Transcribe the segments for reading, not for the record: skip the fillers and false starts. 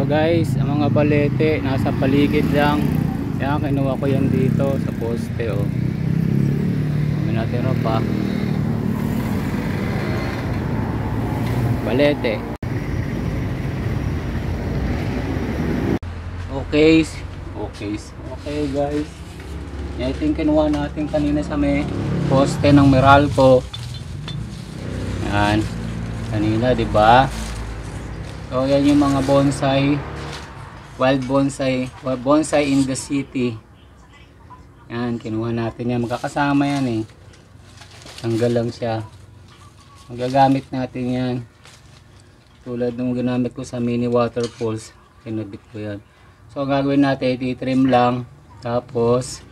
So guys, ang mga balete nasa paligid lang. Kaya kinuha ko yan dito sa poste, oh. Kami natira pa. Balete. Okay. Okay guys. Ito yung kinuha natin kanina sa may poste ng Meralco. Yan. Kanina, 'di ba? So yan yung mga bonsai, wild bonsai in the city. Yan, kinuha natin yan, magkakasama yan eh. Tanggal lang siya. Magagamit natin yan. Tulad nung ginamit ko sa mini waterfalls, kinabit ko yan. So gagawin natin, i-trim lang. Tapos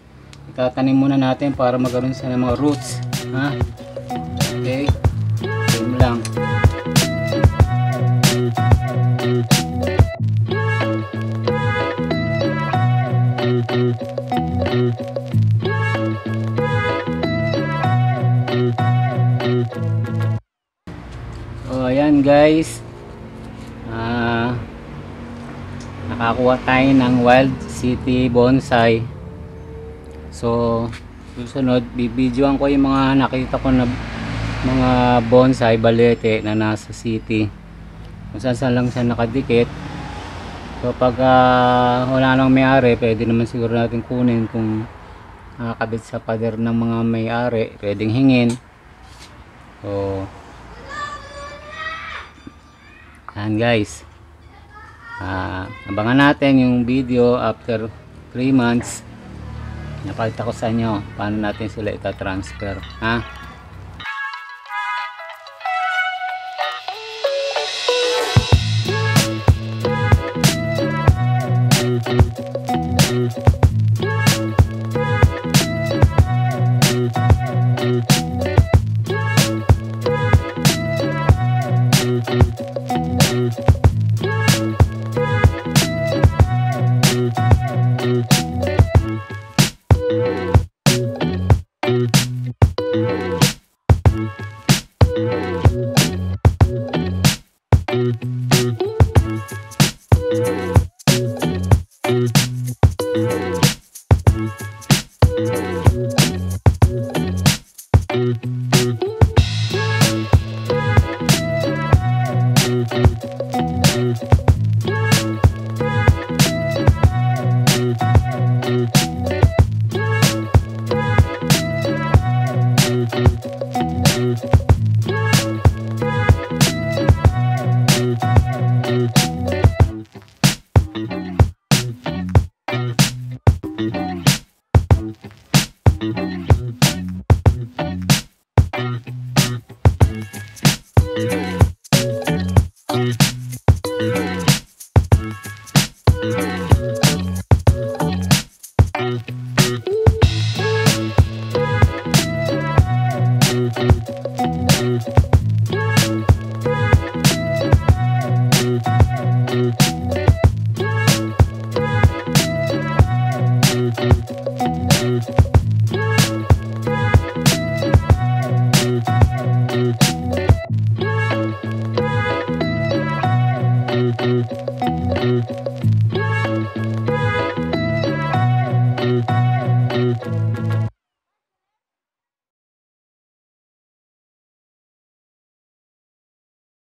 itatanim muna natin para magkaroon siya ng mga roots. Ha? Okay, trim lang. So ayan guys, nakakuha tayo ng wild city bonsai. So susunod bibidyoan ko yung mga nakita ko na mga bonsai balete na nasa city, kung saan lang siya nakadikit. So pag wala nang may-ari, pwede naman siguro natin kunin. Kung nakakabit sa pader ng mga may-ari, pwedeng hingin. So yan guys, abangan natin yung video after 3 months. Napakita ko sa inyo paano natin sila ita-transfer, ha?